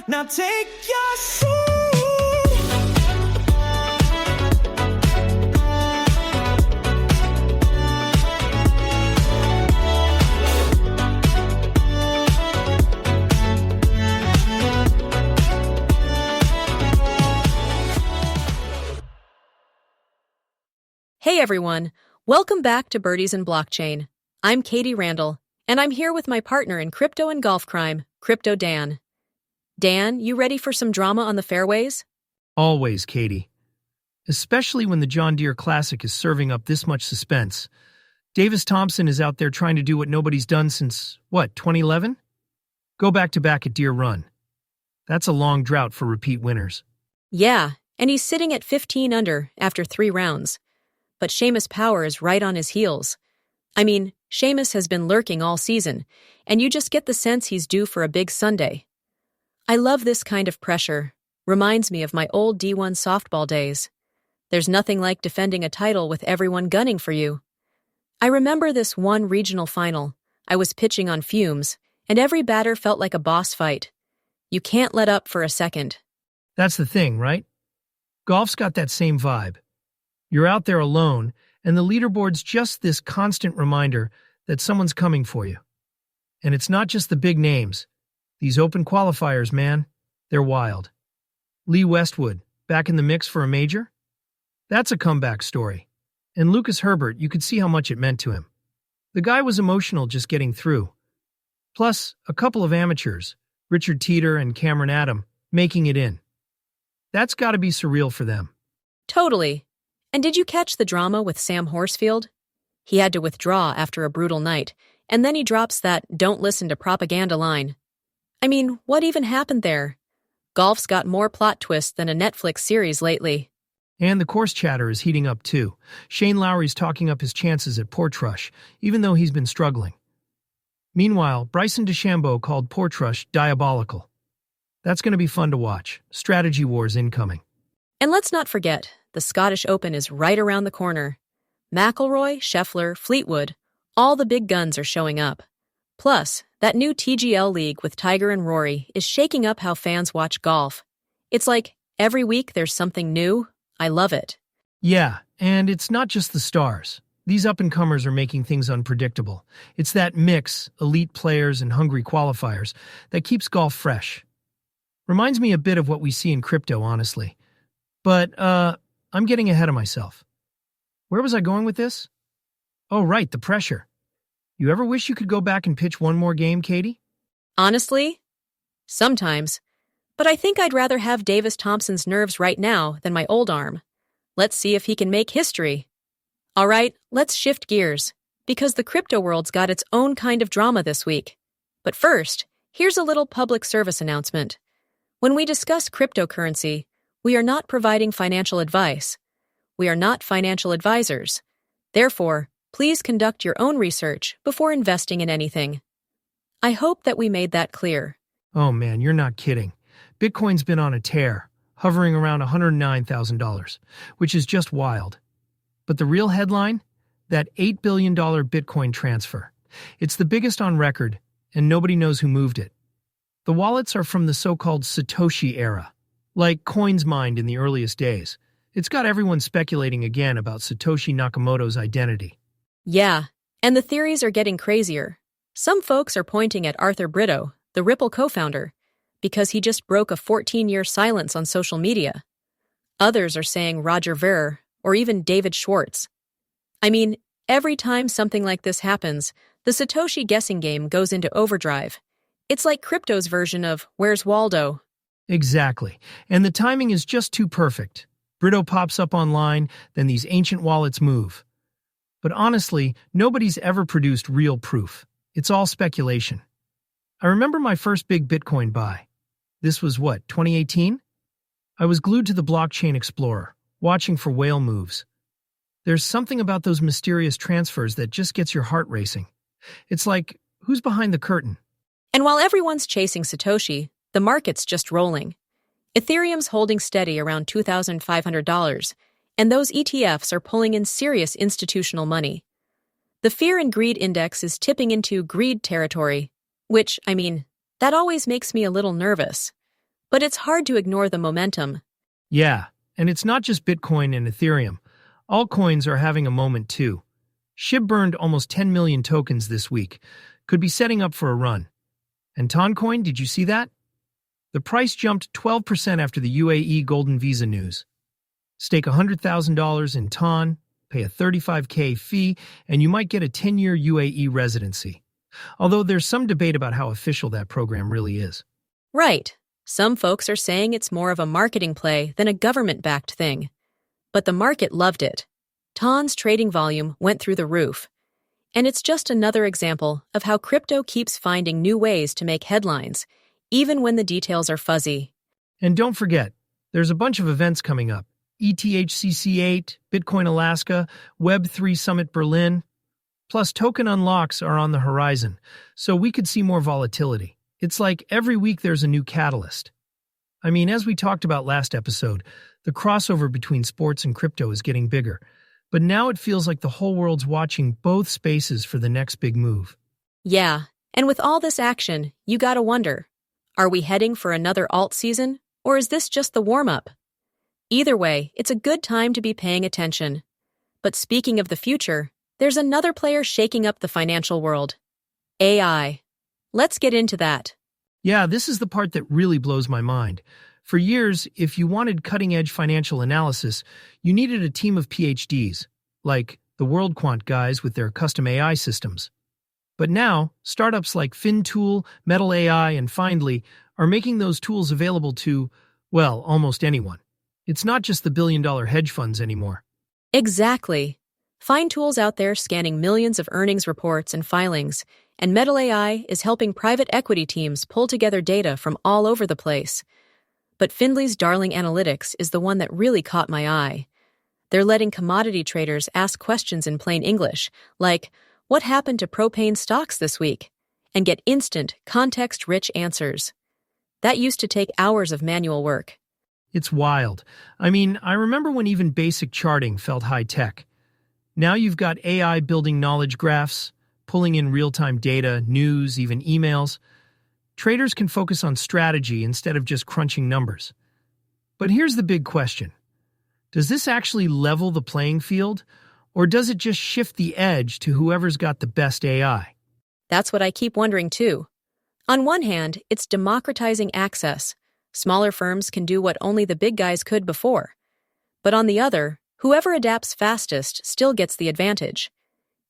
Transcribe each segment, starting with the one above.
Now take your seat. Hey everyone, welcome back to Birdies and Blockchain. I'm Katie Randall, and I'm here with my partner in crypto and golf crime, Crypto Dan. Dan, you ready for some drama on the fairways? Always, Katie. Especially when the John Deere Classic is serving up this much suspense. Davis Thompson is out there trying to do what nobody's done since, 2011? Go back-to-back at Deere Run. That's a long drought for repeat winners. Yeah, and he's sitting at 15 under after 3 rounds. But Seamus Power is right on his heels. I mean, Seamus has been lurking all season, and you just get the sense he's due for a big Sunday. I love this kind of pressure. Reminds me of my old D1 softball days. There's nothing like defending a title with everyone gunning for you. I remember this one regional final. I was pitching on fumes, and every batter felt like a boss fight. You can't let up for a second. That's the thing, right? Golf's got that same vibe. You're out there alone, and the leaderboard's just this constant reminder that someone's coming for you. And it's not just the big names. These open qualifiers, man, they're wild. Lee Westwood, back in the mix for a major? That's a comeback story. And Lucas Herbert, you could see how much it meant to him. The guy was emotional just getting through. Plus, a couple of amateurs, Richard Teeter and Cameron Adam, making it in. That's got to be surreal for them. Totally. And did you catch the drama with Sam Horsfield? He had to withdraw after a brutal night, and then he drops that "don't listen to propaganda" line. I mean, what even happened there? Golf's got more plot twists than a Netflix series lately. And the course chatter is heating up too. Shane Lowry's talking up his chances at Portrush, even though he's been struggling. Meanwhile, Bryson DeChambeau called Portrush diabolical. That's going to be fun to watch. Strategy wars incoming. And let's not forget, the Scottish Open is right around the corner. McIlroy, Scheffler, Fleetwood, all the big guns are showing up. Plus, that new TGL league with Tiger and Rory is shaking up how fans watch golf. It's like every week there's something new. I love it. Yeah, and it's not just the stars. These up-and-comers are making things unpredictable. It's that mix, elite players and hungry qualifiers, that keeps golf fresh. Reminds me a bit of what we see in crypto, honestly. But, I'm getting ahead of myself. Where was I going with this? Oh, right, the pressure. You ever wish you could go back and pitch one more game, Katie? Honestly? Sometimes. But I think I'd rather have Davis Thompson's nerves right now than my old arm. Let's see if he can make history. All right, let's shift gears, because the crypto world's got its own kind of drama this week. But first, here's a little public service announcement. When we discuss cryptocurrency, we are not providing financial advice. We are not financial advisors. Therefore, please conduct your own research before investing in anything. I hope that we made that clear. Oh man, you're not kidding. Bitcoin's been on a tear, hovering around $109,000, which is just wild. But the real headline? That $8 billion Bitcoin transfer. It's the biggest on record, and nobody knows who moved it. The wallets are from the so-called Satoshi era, like coins mined in the earliest days. It's got everyone speculating again about Satoshi Nakamoto's identity. Yeah, and the theories are getting crazier. Some folks are pointing at Arthur Brito, the Ripple co-founder, because he just broke a 14-year silence on social media. Others are saying Roger Ver, or even David Schwartz. I mean, every time something like this happens, the Satoshi guessing game goes into overdrive. It's like crypto's version of Where's Waldo? Exactly, and the timing is just too perfect. Brito pops up online, then these ancient wallets move. But honestly, nobody's ever produced real proof. It's all speculation. I remember my first big Bitcoin buy. This was 2018? I was glued to the Blockchain Explorer, watching for whale moves. There's something about those mysterious transfers that just gets your heart racing. It's like, who's behind the curtain? And while everyone's chasing Satoshi, the market's just rolling. Ethereum's holding steady around $2,500, and those ETFs are pulling in serious institutional money. The Fear and Greed Index is tipping into greed territory, which, that always makes me a little nervous. But it's hard to ignore the momentum. Yeah, and it's not just Bitcoin and Ethereum. Altcoins are having a moment too. SHIB burned almost 10 million tokens this week. Could be setting up for a run. And Toncoin, did you see that? The price jumped 12% after the UAE Golden Visa news. Stake $100,000 in Ton, pay a $35K fee, and you might get a 10-year UAE residency. Although there's some debate about how official that program really is. Right. Some folks are saying it's more of a marketing play than a government-backed thing. But the market loved it. Ton's trading volume went through the roof. And it's just another example of how crypto keeps finding new ways to make headlines, even when the details are fuzzy. And don't forget, there's a bunch of events coming up. ETHCC8, Bitcoin Alaska, Web3 Summit Berlin. Plus, token unlocks are on the horizon, so we could see more volatility. It's like every week there's a new catalyst. I mean, as we talked about last episode, the crossover between sports and crypto is getting bigger. But now it feels like the whole world's watching both spaces for the next big move. Yeah, and with all this action, you gotta wonder, are we heading for another alt season, or is this just the warm-up? Either way, it's a good time to be paying attention. But speaking of the future, there's another player shaking up the financial world. AI. Let's get into that. Yeah, this is the part that really blows my mind. For years, if you wanted cutting-edge financial analysis, you needed a team of PhDs, like the World Quant guys with their custom AI systems. But now, startups like FinTool, Metal AI, and Findly are making those tools available to, well, almost anyone. It's not just the billion-dollar hedge funds anymore. Exactly. Find tools out there scanning millions of earnings reports and filings, and Metal AI is helping private equity teams pull together data from all over the place. But Findley's Darling Analytics is the one that really caught my eye. They're letting commodity traders ask questions in plain English, like, what happened to propane stocks this week? And get instant, context-rich answers. That used to take hours of manual work. It's wild. I mean, I remember when even basic charting felt high-tech. Now you've got AI building knowledge graphs, pulling in real-time data, news, even emails. Traders can focus on strategy instead of just crunching numbers. But here's the big question. Does this actually level the playing field, or does it just shift the edge to whoever's got the best AI? That's what I keep wondering too. On one hand, it's democratizing access. Smaller firms can do what only the big guys could before. But on the other, whoever adapts fastest still gets the advantage.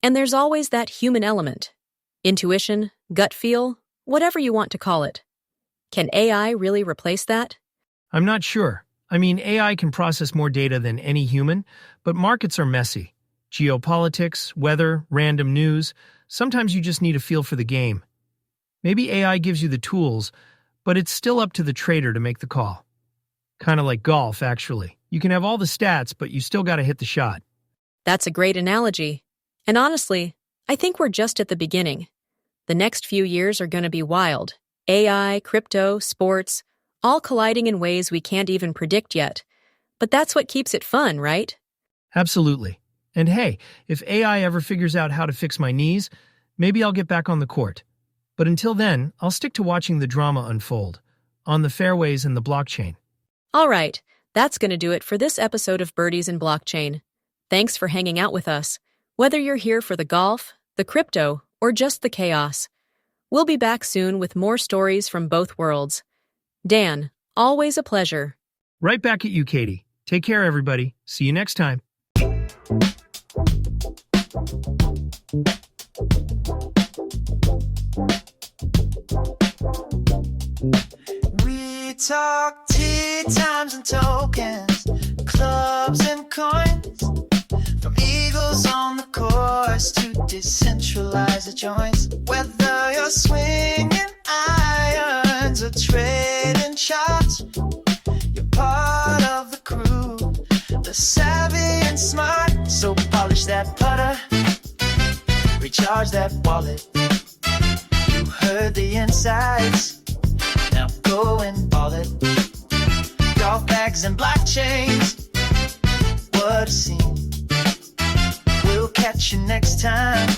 And there's always that human element. Intuition, gut feel, whatever you want to call it. Can AI really replace that? I'm not sure. I mean, AI can process more data than any human, but markets are messy. Geopolitics, weather, random news. Sometimes you just need a feel for the game. Maybe AI gives you the tools, but it's still up to the trader to make the call. Kind of like golf, actually. You can have all the stats, but you still got to hit the shot. That's a great analogy. And honestly, I think we're just at the beginning. The next few years are going to be wild. AI, crypto, sports, all colliding in ways we can't even predict yet. But that's what keeps it fun, right? Absolutely. And hey, if AI ever figures out how to fix my knees, maybe I'll get back on the court. But until then, I'll stick to watching the drama unfold, on the fairways and the blockchain. All right, that's going to do it for this episode of Birdies and Blockchain. Thanks for hanging out with us, whether you're here for the golf, the crypto, or just the chaos. We'll be back soon with more stories from both worlds. Dan, always a pleasure. Right back at you, Katie. Take care, everybody. See you next time. We talk tea times and tokens, clubs and coins. From eagles on the course to decentralized joints. Whether you're swinging irons or trading charts, you're part of the crew, the savvy and smart. So polish that putter, recharge that wallet. You heard the insights, now go and ball it. Golf bags and blockchains, what a scene. We'll catch you next time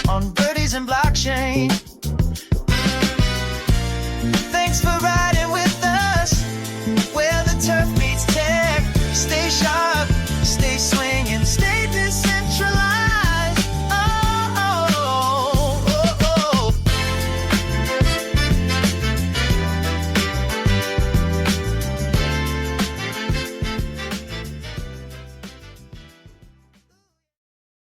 on Birdies and Blockchain. Thanks for riding.